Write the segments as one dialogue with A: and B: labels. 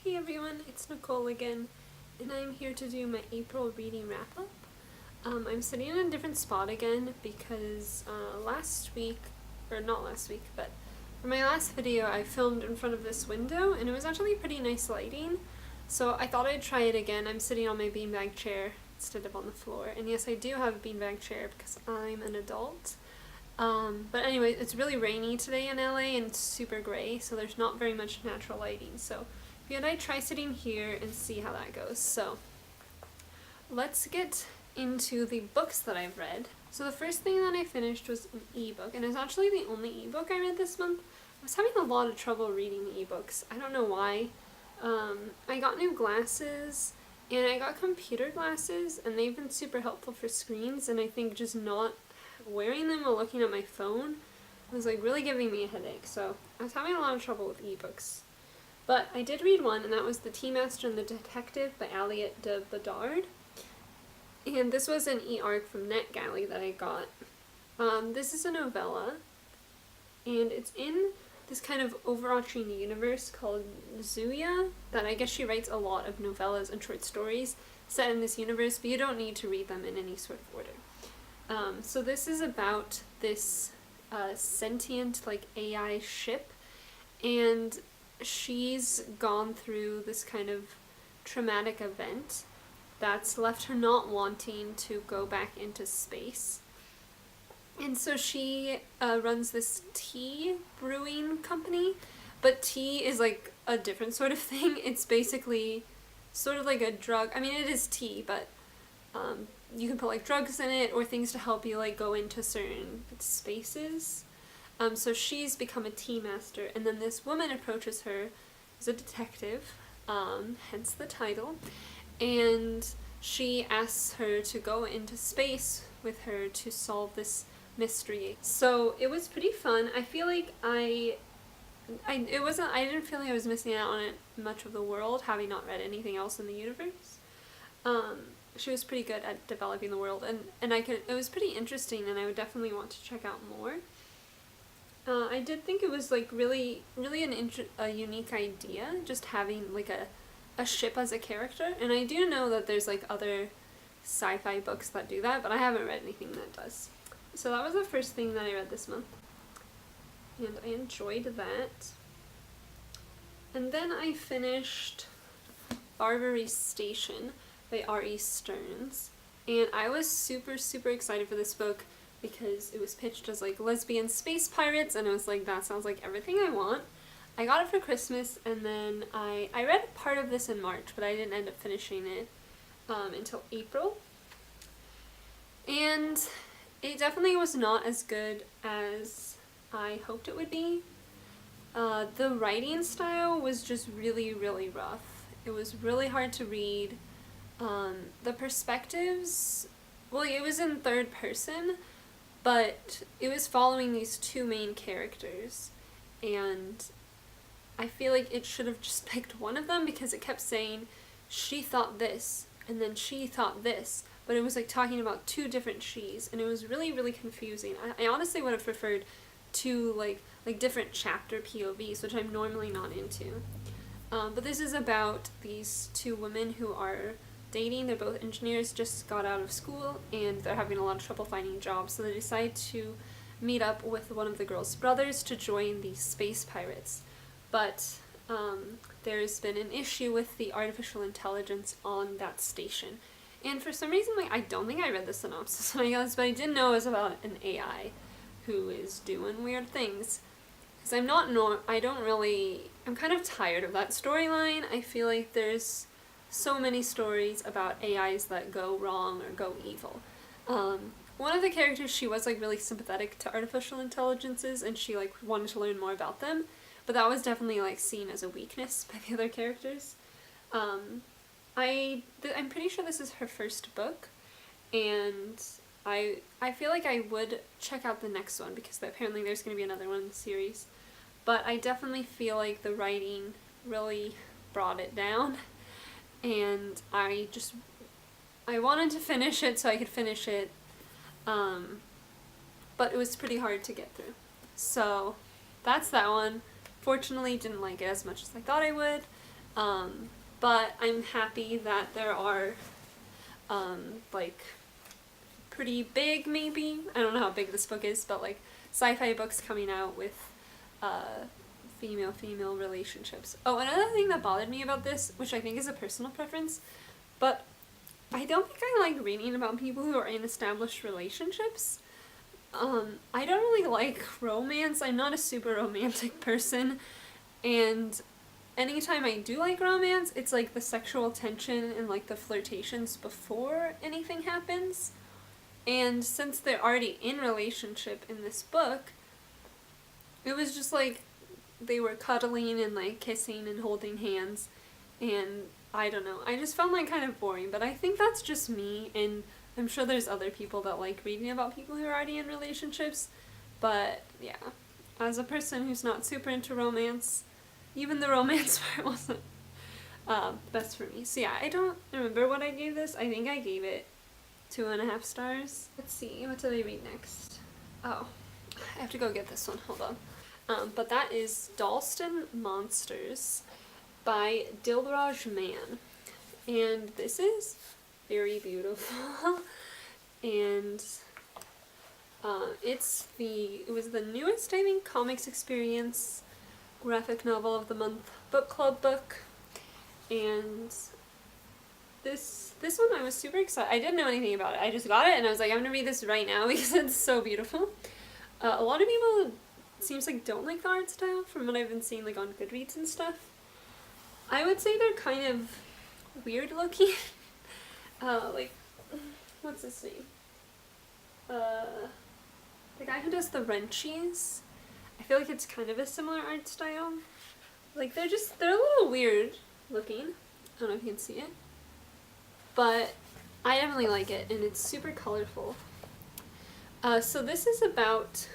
A: Hey everyone, it's Nicole again, and I'm here to do my April reading wrap-up. I'm sitting in a different spot again because last week, or not last week, but for my last video I filmed in front of this window and it was actually pretty nice lighting, so I thought I'd try it again. I'm sitting on my beanbag chair instead of on the floor, and yes, I do have a beanbag chair because I'm an adult. But anyway, it's really rainy today in LA and it's super gray, so there's not very much natural lighting, so figured I'd try sitting here and see how that goes. So let's get into the books that I've read. So the first thing that I finished was an ebook, and it's actually the only ebook I read this month. I was having a lot of trouble reading ebooks. I don't know why. I got new glasses, and I got computer glasses, and they've been super helpful for screens, and I think just not wearing them while looking at my phone was like really giving me a headache, so I was having a lot of trouble with ebooks. But I did read one, and that was The Tea Master and the Detective by Aliette de Bodard. And this was an e-arc from NetGalley that I got. This is a novella, and it's in this kind of overarching universe called Zuya, that I guess she writes a lot of novellas and short stories set in this universe, but you don't need to read them in any sort of order. So this is about this sentient, like, AI ship, and she's gone through this kind of traumatic event that's left her not wanting to go back into space. And so she runs this tea brewing company, but tea is like a different sort of thing. It's basically sort of like a drug. I mean, it is tea, but you can put like drugs in it or things to help you like go into certain spaces. So she's become a tea master, and then this woman approaches her as a detective, hence the title, and she asks her to go into space with her to solve this mystery. So it was pretty fun. I feel like I didn't feel like I was missing out on it much of the world, having not read anything else in the universe. She was pretty good at developing the world, and it was pretty interesting, and I would definitely want to check out more. I did think it was like really a unique idea, just having like a ship as a character, and I do know that there's like other sci-fi books that do that, but I haven't read anything that does. So that was the first thing that I read this month, and I enjoyed that. And then I finished Barberie Station by R.E. Stearns, and I was super excited for this book because it was pitched as like lesbian space pirates, and I was like, that sounds like everything I want. I got it for Christmas, and then I read part of this in March, but I didn't end up finishing it until April. And it definitely was not as good as I hoped it would be. The writing style was just really rough. It was really hard to read. The perspectives, well, it was in third person, but it was following these two main characters, and I feel like it should have just picked one of them because it kept saying she thought this and then she thought this, but it was like talking about two different she's, and it was really confusing. I honestly would have preferred two like different chapter POVs, which I'm normally not into. But this is about these two women who are dating. They're both engineers, just got out of school, and they're having a lot of trouble finding jobs, so they decide to meet up with one of the girls' brothers to join the space pirates. But there's been an issue with the artificial intelligence on that station, and for some reason, like, I don't think I read the synopsis, I guess, but I did know it was about an AI who is doing weird things. Because I'm kind of tired of that storyline. I feel like there's so many stories about AIs that go wrong or go evil. One of the characters, she was like really sympathetic to artificial intelligences, and she like wanted to learn more about them, but that was definitely like seen as a weakness by the other characters. I'm pretty sure this is her first book, and I feel like I would check out the next one because apparently there's going to be another one in the series, but I definitely feel like the writing really brought it down, and I wanted to finish it so I could finish it, but it was pretty hard to get through. So that's that one. Fortunately, didn't like it as much as I thought I would. But I'm happy that there are, like, pretty big, maybe, I don't know how big this book is, but like sci-fi books coming out with female-female relationships. Oh, another thing that bothered me about this, which I think is a personal preference, but I don't think I like reading about people who are in established relationships. I don't really like romance. I'm not a super romantic person, and anytime I do like romance, it's like the sexual tension and like the flirtations before anything happens. And since they're already in relationship in this book, it was just like they were cuddling and like kissing and holding hands, and I don't know, I just found that kind of boring, but I think that's just me, and I'm sure there's other people that like reading about people who are already in relationships, but yeah, as a person who's not super into romance, even the romance part wasn't best for me. So yeah, I don't remember what I gave this. I think I gave it 2.5 stars. Let's see, what did I read next? Oh, I have to go get this one, hold on. But that is Dalston Monsters by Dilraj Mann. And this is very beautiful. And it was the newest, I think, Comics Experience graphic novel of the month book club book. And this one I was super excited. I didn't know anything about it. I just got it and I was like, I'm gonna read this right now because it's so beautiful. A lot of people, it seems like, don't like the art style from what I've been seeing like on Goodreads and stuff. I would say they're kind of weird looking. Like, what's his name? The guy who does the Wrenchies. I feel like it's kind of a similar art style. Like, they're a little weird looking. I don't know if you can see it. But I definitely like it, and it's super colorful. So this is about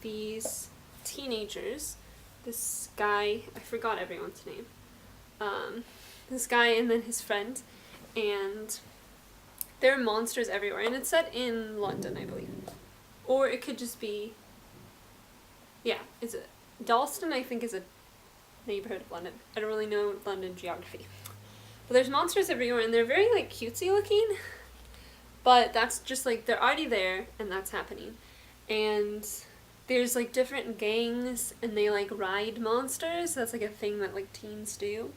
A: these teenagers. This guy, I forgot everyone's name. This guy and then his friend, and there are monsters everywhere, and it's set in London, I believe. Or it could just be, yeah, Dalston, I think, is a neighborhood of London. I don't really know London geography. But there's monsters everywhere, and they're very, like, cutesy looking, but that's just, like, they're already there, and that's happening. And there's, like, different gangs, and they, like, ride monsters. That's, like, a thing that, like, teens do.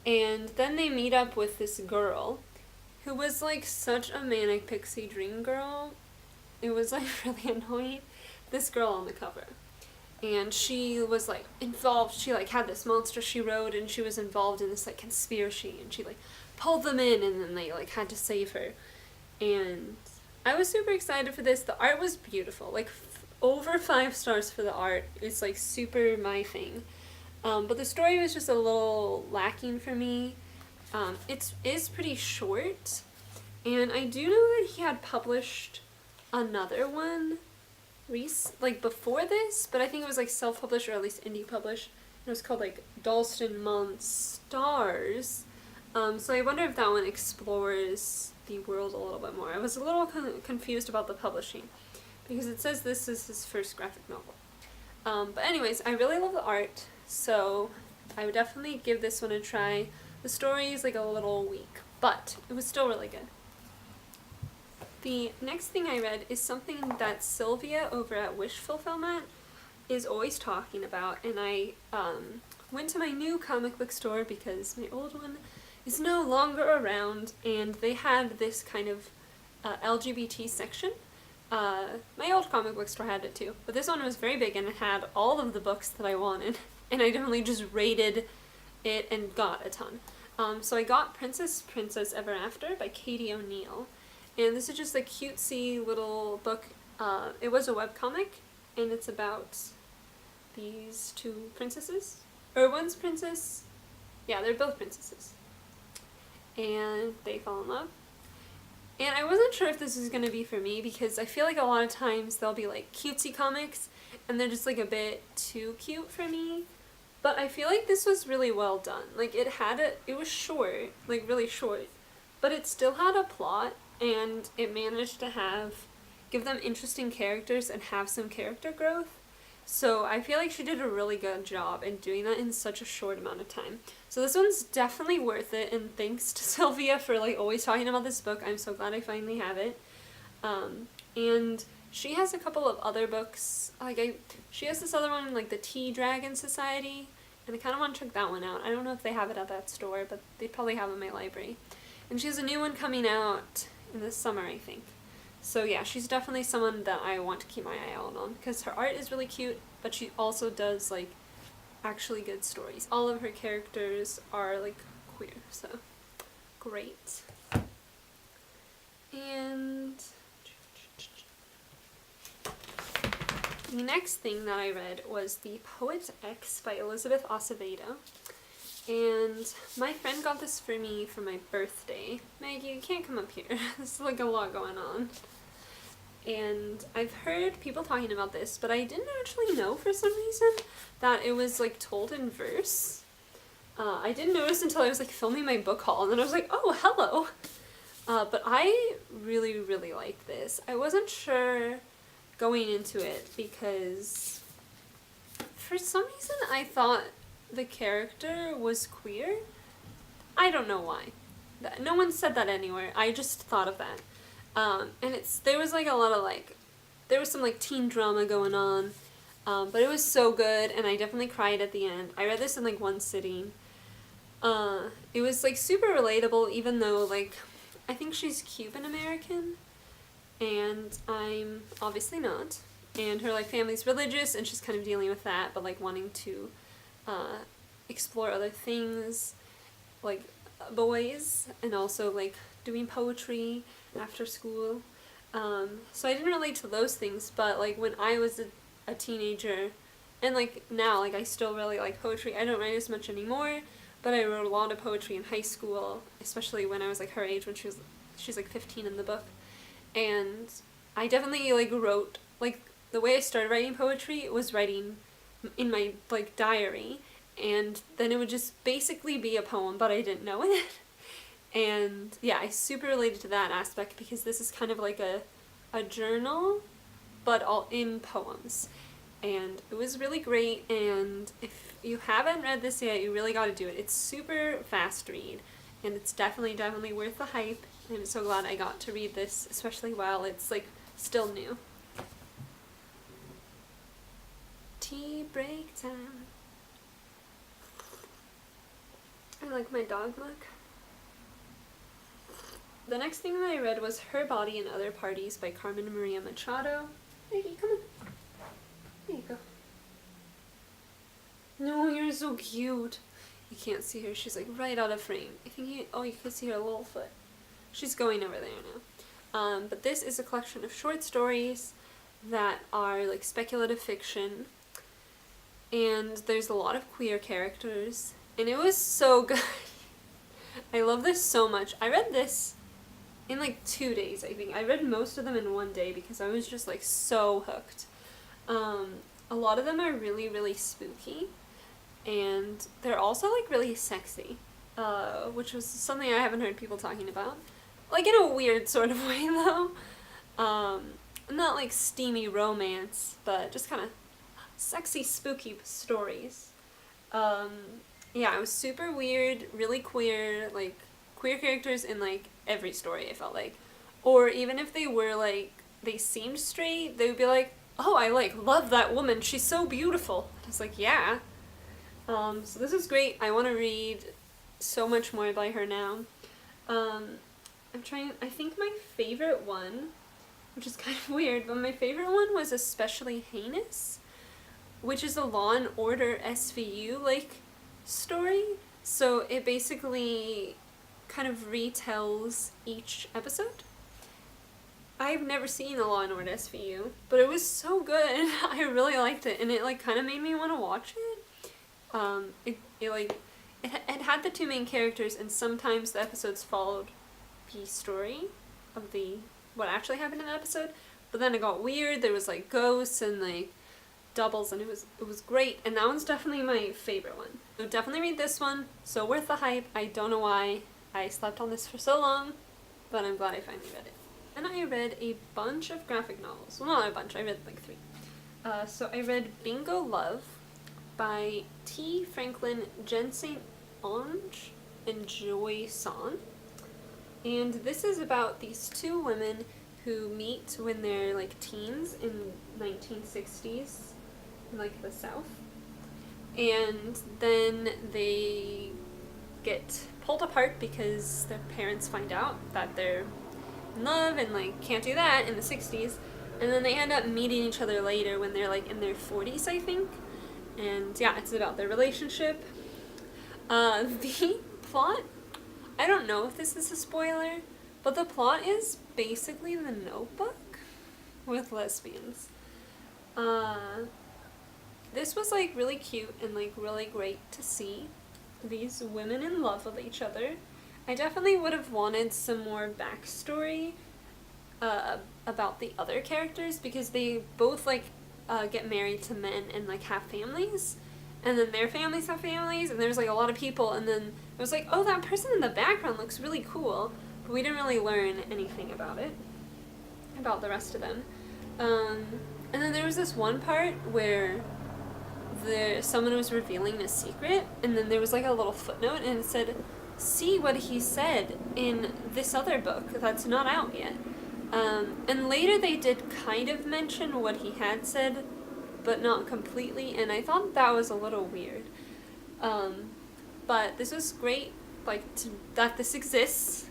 A: And then they meet up with this girl, who was, like, such a manic pixie dream girl. It was, like, really annoying. This girl on the cover. And she was, like, involved, she, like, had this monster she rode, and she was involved in this, like, conspiracy, and she, like, pulled them in, and then they, like, had to save her. And I was super excited for this. The art was beautiful, like, over 5 stars for the art. It's, like, super my thing. But the story was just a little lacking for me. It is pretty short, and I do know that he had published another one like before this, but I think it was like self-published or at least indie published. It was called like Dalston Monsters. So I wonder if that one explores the world a little bit more. I was a little confused about the publishing because it says this is his first graphic novel. But anyways, I really love the art, so I would definitely give this one a try. The story is like a little weak, but it was still really good. The next thing I read is something that Sylvia over at Wish Fulfillment is always talking about, and I went to my new comic book store because my old one is no longer around, and they had this kind of LGBT section. My old comic book store had it too, but this one was very big and it had all of the books that I wanted, and I definitely just rated it and got a ton. So I got Princess Ever After by Katie O'Neill. And this is just a cutesy little book. It was a webcomic, and it's about these 2 princesses. Or one's princess. Yeah, they're both princesses. And they fall in love. And I wasn't sure if this was going to be for me, because I feel like a lot of times there'll be like cutesy comics, and they're just like a bit too cute for me. But I feel like this was really well done. Like it was short, like really short, but it still had a plot. And it managed to give them interesting characters and have some character growth. So I feel like she did a really good job in doing that in such a short amount of time. So this one's definitely worth it, and thanks to Sylvia for like always talking about this book. I'm so glad I finally have it. And she has a couple of other books. She has this other one, like the Tea Dragon Society, and I kind of want to check that one out. I don't know if they have it at that store, but they probably have it in my library. And she has a new one coming out in the summer, I think. So yeah, she's definitely someone that I want to keep my eye out on, because her art is really cute, but she also does like actually good stories. All of her characters are like queer, so great. And the next thing that I read was The Poet X by Elizabeth Acevedo. And my friend got this for me for my birthday. Maggie, you can't come up here. There's like a lot going on. And I've heard people talking about this, but I didn't actually know for some reason that it was like told in verse. I didn't notice until I was like filming my book haul, and then I was like, oh, hello. But I really, really like this. I wasn't sure going into it because for some reason I thought the character was queer. I don't know why. No one said that anywhere. I just thought of that. And there was like a lot of like, there was some like teen drama going on, but it was so good, and I definitely cried at the end. I read this in like one sitting. It was like super relatable, even though like, I think she's Cuban American, and I'm obviously not. And her like family's religious, and she's kind of dealing with that, but like wanting to explore other things, like boys, and also like doing poetry after school. So I didn't relate to those things, but like when I was a teenager, and like now, like I still really like poetry. I don't write as much anymore, but I wrote a lot of poetry in high school, especially when I was like her age, when she's like 15 in the book. And I definitely like wrote, like the way I started writing poetry was writing in my like diary, and then it would just basically be a poem, but I didn't know it. And yeah, I super related to that aspect because this is kind of like a journal, but all in poems. And it was really great, and if you haven't read this yet, you really gotta do it. It's super fast read, and it's definitely worth the hype, and I'm so glad I got to read this, especially while it's like still new. Tea break time. I like my dog mug. The next thing that I read was Her Body and Other Parties by Carmen Maria Machado. Maggie, come on. There you go. No, you're so cute. You can't see her. She's like right out of frame. I think you can see her little foot. She's going over there now. But this is a collection of short stories that are like speculative fiction. And there's a lot of queer characters. And it was so good. I love this so much. I read this in like 2 days, I think. I read most of them in one day because I was just like so hooked. A lot of them are really, really spooky, and they're also like really sexy, which was something I haven't heard people talking about. Like in a weird sort of way though. Not like steamy romance, but just kind of sexy, spooky stories. Yeah, it was super weird, really queer, like queer characters in like every story, I felt like. Or even if they were like, they seemed straight, they would be like, oh, I like love that woman, she's so beautiful. I was like, yeah. So this is great. I want to read so much more by her now. I think my favorite one, which is kind of weird, but my favorite one was Especially Heinous, which is a Law and Order SVU like story. So it basically kind of retells each episode. I've never seen a Law and Order SVU, but it was so good. I really liked it, and it like kind of made me want to watch it. It had the two main characters, and sometimes the episodes followed the story of what actually happened in the episode. But then it got weird. There was like ghosts and like doubles, and it was great. And that one's definitely my favorite one. So definitely read this one. So worth the hype. I don't know why I slept on this for so long, but I'm glad I finally read it. And I read a bunch of graphic novels. Well, not a bunch. I read like 3. So I read Bingo Love by T. Franklin, Jenn St. Onge and Joy San. And this is about these two women who meet when they're like teens in 1960s in like the South. And then they get pulled apart because their parents find out that they're in love and like can't do that in the 60s. And then they end up meeting each other later when they're like in their 40s, I think. And yeah, it's about their relationship. The plot, I don't know if this is a spoiler, but the plot is basically The Notebook with lesbians. This was like really cute and like really great to see these women in love with each other. I definitely would have wanted some more backstory about the other characters, because they both like get married to men and like have families, and then their families have families, and there's like a lot of people, and then it was like, oh, that person in the background looks really cool, but we didn't really learn anything about it, about the rest of them. And then there was this one part where someone was revealing a secret, and then there was like a little footnote, and it said, see what he said in this other book that's not out yet. And later they did kind of mention what he had said, but not completely, and I thought that was a little weird. But this was great, like, that this exists.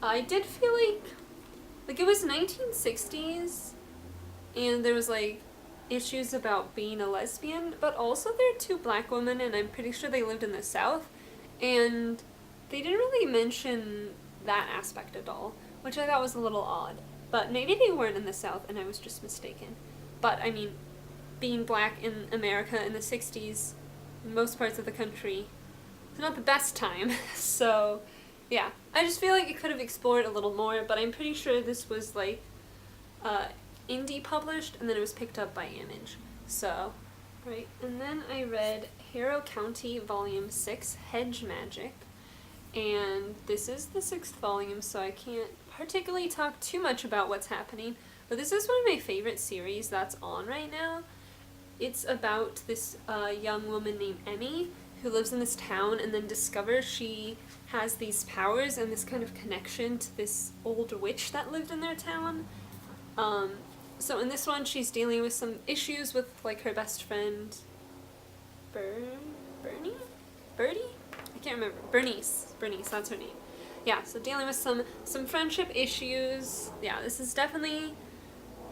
A: I did feel like it was 1960s, and there was, like, issues about being a lesbian, but also they're two black women, and I'm pretty sure they lived in the South, and they didn't really mention that aspect at all, which I thought was a little odd. But maybe they weren't in the South and I was just mistaken. But, I mean, being black in America in the 60s, in most parts of the country, it's not the best time. So, yeah. I just feel like it could have explored a little more, but I'm pretty sure this was, like, indie published, and then it was picked up by Image. So, right. And then I read Harrow County Volume 6, Hedge Magic. And this is the 6th volume, so I can't particularly talk too much about what's happening, but this is one of my favorite series that's on right now. It's about this young woman named Emmy who lives in this town and then discovers she has these powers and this kind of connection to this old witch that lived in their town. So in this one she's dealing with some issues with like her best friend Bernie? I can't remember. Bernice, that's her name. Yeah, so dealing with some friendship issues. Yeah, this is definitely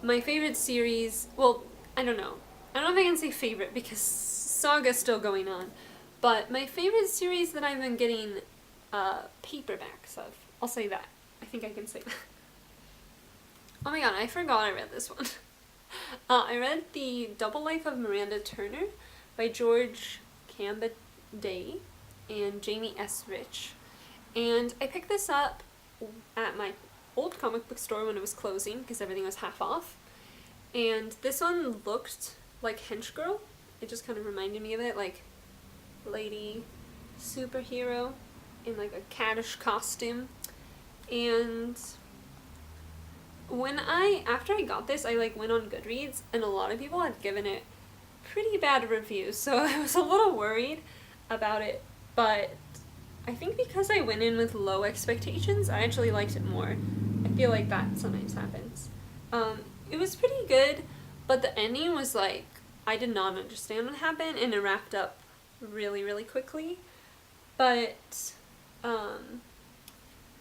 A: my favorite series. Well, I don't know if I can say favorite because Saga's still going on. But my favorite series that I've been getting paperbacks of. I'll say that. I think I can say that. Oh my god, I forgot I read this one. I read The Double Life of Miranda Turner by George Kambadais and Jamie S. Rich. And I picked this up at my old comic book store when it was closing because everything was half off. And this one looked like Hench Girl. It just kind of reminded me of it, like lady superhero in like a caddish costume. And after I got this, I like went on Goodreads and a lot of people had given it pretty bad reviews, so I was a little worried about it, but I think because I went in with low expectations, I actually liked it more. I feel like that sometimes happens. It was pretty good, but the ending was like, I did not understand what happened, and it wrapped up really, really quickly. But,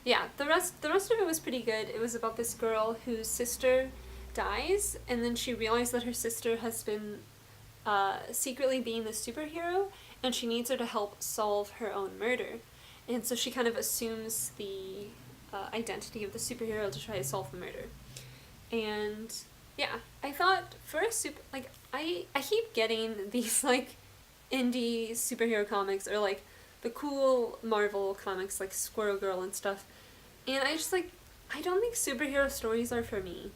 A: yeah, the rest of it was pretty good. It was about this girl whose sister dies, and then she realized that her sister has been secretly being the superhero, and she needs her to help solve her own murder. And so she kind of assumes the identity of the superhero to try to solve the murder. And yeah, I thought for a I keep getting these like indie superhero comics or like the cool Marvel comics like Squirrel Girl and stuff. And I just I don't think superhero stories are for me.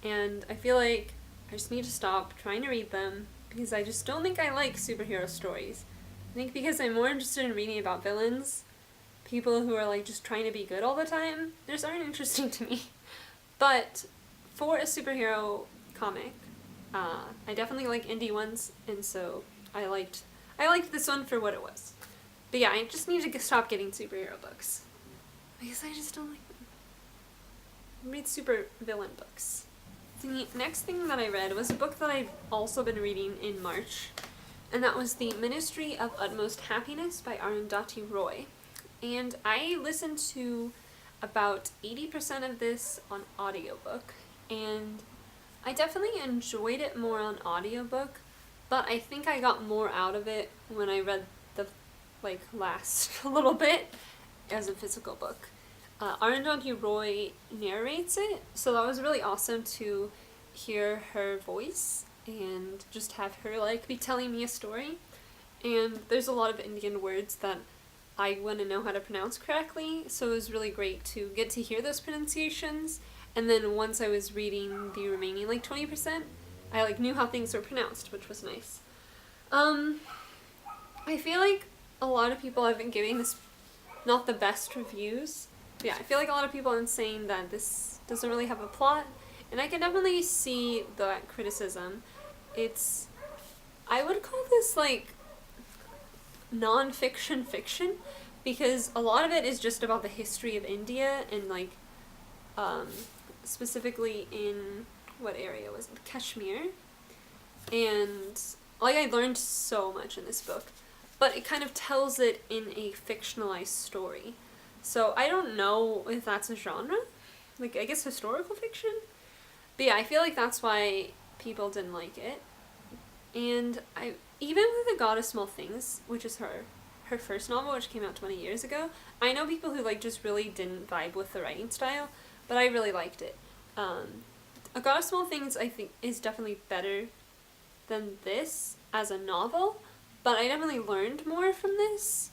A: And I feel like I just need to stop trying to read them because I just don't think I like superhero stories. I think because I'm more interested in reading about villains, people who are like just trying to be good all the time, they just aren't interesting to me. But for a superhero comic, I definitely like indie ones, and so I liked this one for what it was. But yeah, I just need to stop getting superhero books. Because I just don't like them. I read super villain books. The next thing that I read was a book that I've also been reading in March, and that was The Ministry of Utmost Happiness by Arundhati Roy. And I listened to about 80% of this on audiobook, and I definitely enjoyed it more on audiobook, but I think I got more out of it when I read the last little bit as a physical book. Arundhati Roy narrates it, so that was really awesome to hear her voice and just have her be telling me a story. And there's a lot of Indian words that I want to know how to pronounce correctly, so it was really great to get to hear those pronunciations. And then once I was reading the remaining 20%, I knew how things were pronounced, which was nice. I feel like a lot of people have been giving this not the best reviews. But yeah, I feel like a lot of people have been saying that this doesn't really have a plot, and I can definitely see that criticism. I would call this non-fiction fiction, because a lot of it is just about the history of India and specifically in what area was it? Kashmir. And I learned so much in this book, but it kind of tells it in a fictionalized story. So I don't know if that's a genre, I guess historical fiction. But yeah, I feel like that's why people didn't like it. And even with The God of Small Things, which is her first novel, which came out 20 years ago, I know people who just really didn't vibe with the writing style, but I really liked it. A God of Small Things, I think, is definitely better than this as a novel, but I definitely learned more from this.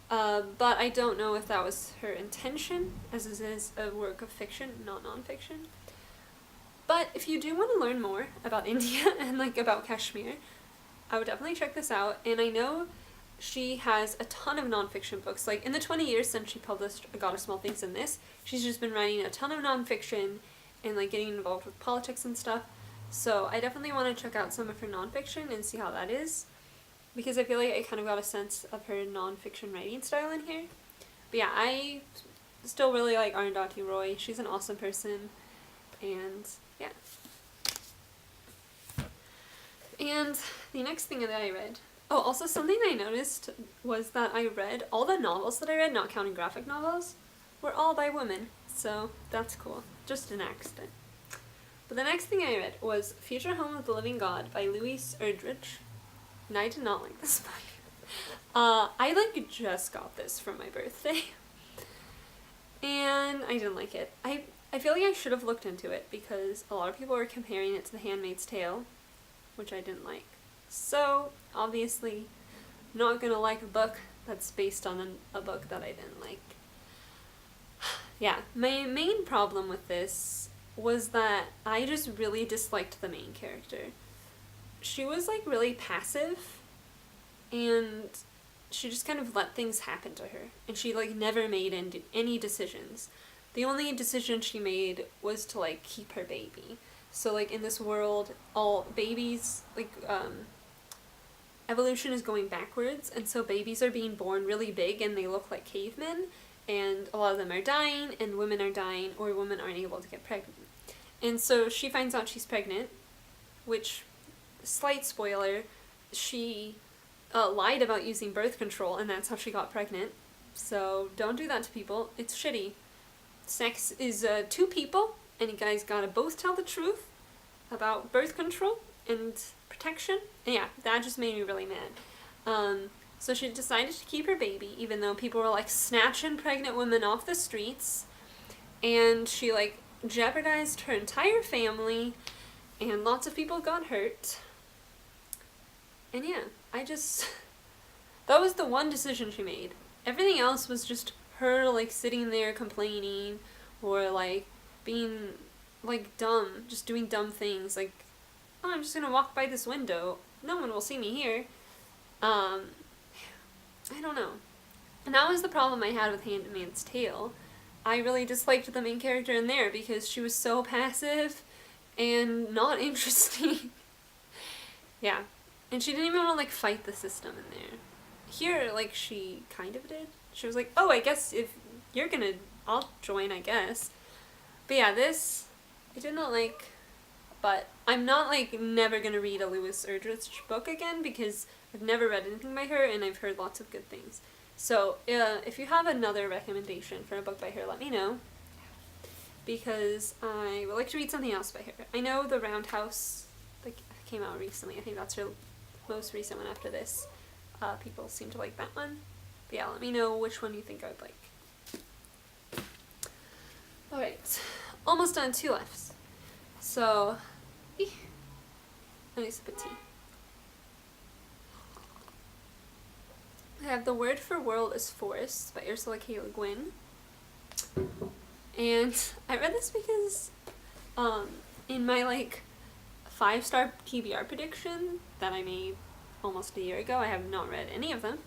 A: But I don't know if that was her intention, as this is a work of fiction, not non-fiction. But if you do want to learn more about India and about Kashmir, I would definitely check this out. And I know she has a ton of non-fiction books. In the 20 years since she published A God of Small Things and this, she's just been writing a ton of non-fiction and getting involved with politics and stuff. So I definitely want to check out some of her non-fiction and see how that is, because I feel like I kind of got a sense of her non-fiction writing style in here. But yeah, I still really like Arundhati Roy. She's an awesome person, and yeah. And the next thing that I read, also something I noticed was that I read all the novels that I read, not counting graphic novels, were all by women, so that's cool. Just an accident. But the next thing I read was Future Home of the Living God by Louise Erdrich, and I did not like this book. I just got this for my birthday, and I didn't like it. I feel like I should have looked into it, because a lot of people were comparing it to The Handmaid's Tale, which I didn't like. So, obviously, not gonna like a book that's based on a book that I didn't like. Yeah, my main problem with this was that I just really disliked the main character. She was really passive, and she just kind of let things happen to her, and she never made any decisions. The only decision she made was to keep her baby. So in this world, all babies, evolution is going backwards, and so babies are being born really big and they look like cavemen, and a lot of them are dying, and women are dying, or women aren't able to get pregnant. And so she finds out she's pregnant, which, slight spoiler, she lied about using birth control, and that's how she got pregnant. So don't do that to people. It's shitty. Sex is two people, and you guys gotta both tell the truth about birth control and protection. And yeah, that just made me really mad. So she decided to keep her baby, even though people were snatching pregnant women off the streets, and she jeopardized her entire family, and lots of people got hurt. And yeah, that was the one decision she made. Everything else was just her sitting there complaining, or being dumb, just doing dumb things, oh, I'm just gonna walk by this window, no one will see me here. I don't know. And that was the problem I had with Handmaid's Tale. I really disliked the main character in there because she was so passive and not interesting. Yeah. And she didn't even want to fight the system in there. here, like, she kind of did. She was like, oh, I guess if you're gonna, I'll join, I guess. But yeah, this, I did not like, but I'm not, like, never gonna read a Louise Erdrich book again, because I've never read anything by her, and I've heard lots of good things. So, if you have another recommendation for a book by her, let me know, because I would like to read something else by her. I know The Roundhouse, like, came out recently. I think that's her most recent one after this. People seem to like that one. But yeah, let me know which one you think I would like. Alright, almost done, 2 left. So, I need a sip of tea. I have The Word for World is Forest by Ursula K. Le Guin. And I read this because in my like 5-star TBR prediction that I made almost a year ago, I have not read any of them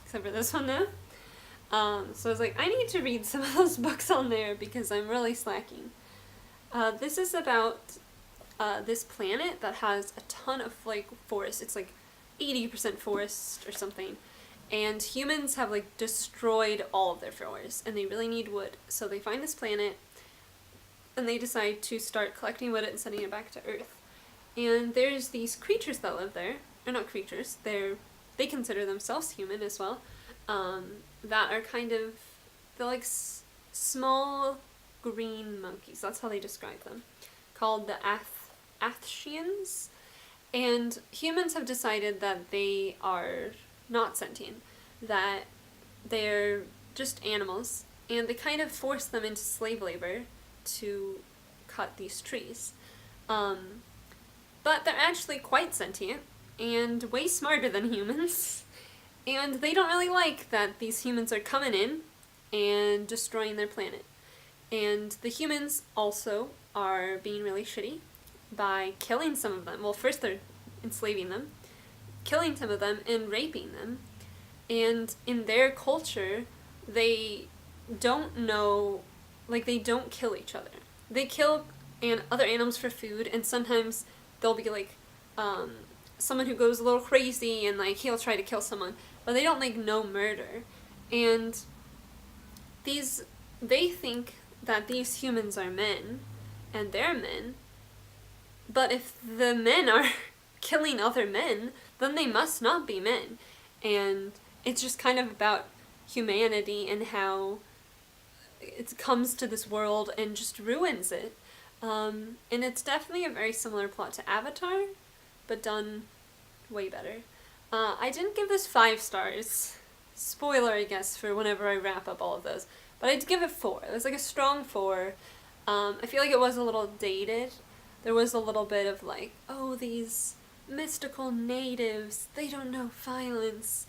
A: except for this one now. So I was like, I need to read some of those books on there because I'm really slacking. This is about this planet that has a ton of like forest. It's like 80% forest or something. And humans have like destroyed all of their forests and they really need wood. So they find this planet and they decide to start collecting wood and sending it back to Earth. And there's these creatures that live there, or not creatures, they consider themselves human as well, that are kind of, they're like small green monkeys, that's how they describe them, called the Athshians. And humans have decided that they are not sentient, that they're just animals, and they kind of force them into slave labor to cut these trees. But they're actually quite sentient and way smarter than humans, and they don't really like that these humans are coming in and destroying their planet. And the humans also are being really shitty by killing some of them. Well, first they're enslaving them, killing some of them, and raping them. And in their culture, they don't know, like, they don't kill each other. They kill other animals for food, and sometimes they'll be like someone who goes a little crazy and like he'll try to kill someone, but they don't like no murder. And they think that these humans are men and they're men, but if the men are killing other men, then they must not be men. And it's just kind of about humanity and how it comes to this world and just ruins it. And it's definitely a very similar plot to Avatar, but done way better. I didn't give this 5 stars. Spoiler, I guess, for whenever I wrap up all of those. But I'd give it 4. It was like a strong 4. I feel like it was a little dated. There was a little bit of like, oh, these mystical natives, they don't know violence.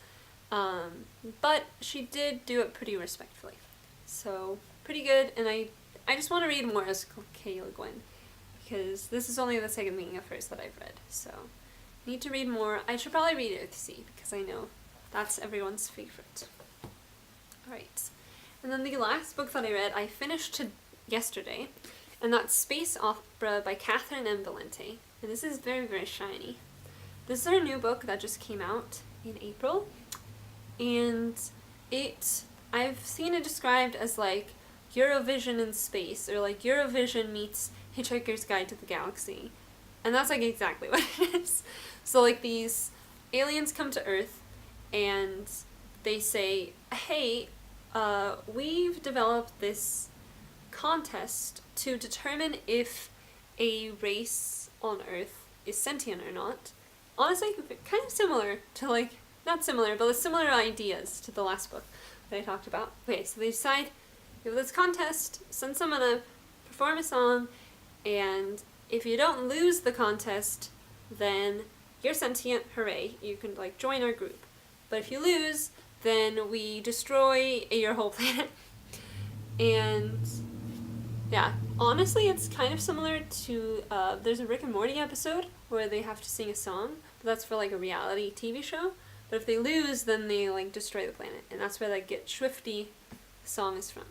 A: But she did do it pretty respectfully. So, pretty good, and I just want to read more as K. Le Guin, because this is only the second being of hers that I've read, so I need to read more. I should probably read Earthsea, because I know that's everyone's favorite. Alright, and then the last book that I read, I finished yesterday, and that's Space Opera by Catherynne and Valente, and this is very, very shiny. This is her new book that just came out in April, and I've seen it described as like Eurovision in space, or like Eurovision meets Hitchhiker's Guide to the Galaxy. And that's like exactly what it is. So like these aliens come to Earth and they say, hey, we've developed this contest to determine if a race on Earth is sentient or not. Honestly, kind of similar to like, not similar, but with similar ideas to the last book that I talked about. Okay, so they decide, we have this contest, send someone to perform a song, and if you don't lose the contest, then you're sentient, hooray, you can like join our group. But if you lose, then we destroy your whole planet. And yeah, honestly it's kind of similar to, there's a Rick and Morty episode where they have to sing a song, but that's for like a reality TV show. But if they lose, then they like destroy the planet, and that's where that Get Swifty song is from.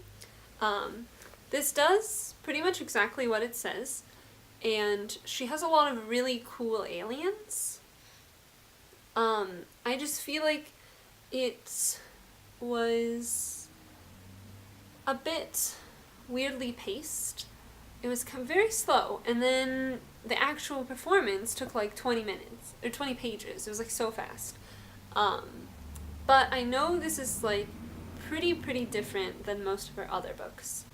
A: This does pretty much exactly what it says, and she has a lot of really cool aliens. I just feel like it was a bit weirdly paced. It was very slow, and then the actual performance took like 20 minutes, or 20 pages. It was like so fast. But I know this is like pretty different than most of her other books.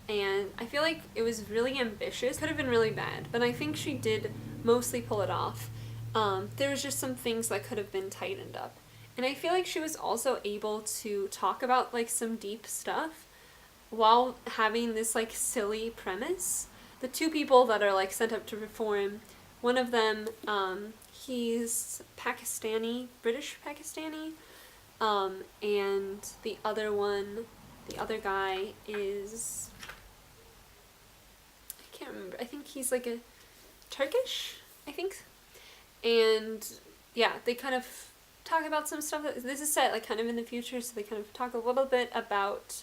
A: And I feel like it was really ambitious. Could have been really bad, but I think she did mostly pull it off. There was just some things that could have been tightened up. And I feel like she was also able to talk about like some deep stuff while having this like silly premise. The two people that are like sent up to reform, one of them, he's Pakistani, British Pakistani, and the other one, the other guy is, I can't remember, I think he's like a Turkish, I think, and yeah, they kind of talk about some stuff that, this is set like kind of in the future, so they kind of talk a little bit about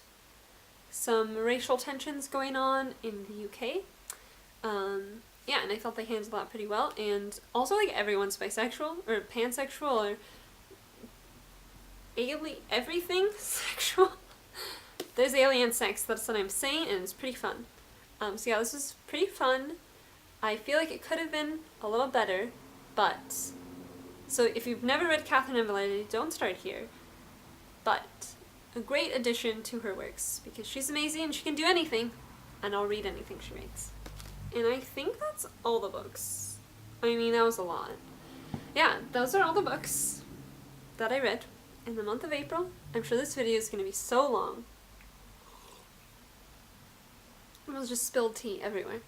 A: some racial tensions going on in the UK. Yeah, and I thought they handled that pretty well, and also like everyone's bisexual, or pansexual, or everything sexual. There's alien sex, that's what I'm saying, and it's pretty fun. So yeah, this was pretty fun. I feel like it could have been a little better, but, so if you've never read Catherynne and Valente, don't start here, but a great addition to her works, because she's amazing and she can do anything, and I'll read anything she writes. And I think that's all the books. I mean, that was a lot. Yeah, those are all the books that I read in the month of April. I'm sure this video is going to be so long. It was just spilled tea everywhere.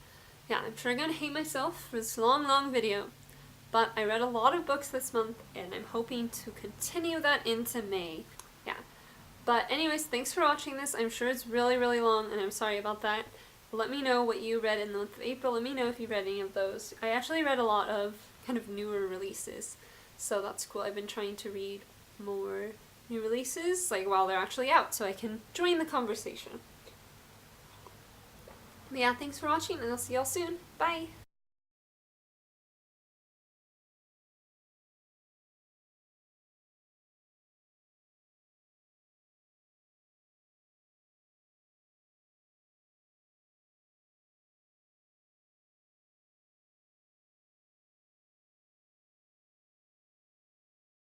A: Yeah, I'm sure I'm going to hate myself for this long video. But I read a lot of books this month, and I'm hoping to continue that into May. Yeah. But anyways, thanks for watching this. I'm sure it's really long, and I'm sorry about that. Let me know what you read in the month of April. Let me know if you read any of those. I actually read a lot of kind of newer releases, so that's cool. I've been trying to read more new releases, like while they're actually out, so I can join the conversation. But yeah, thanks for watching, and I'll see y'all soon. Bye!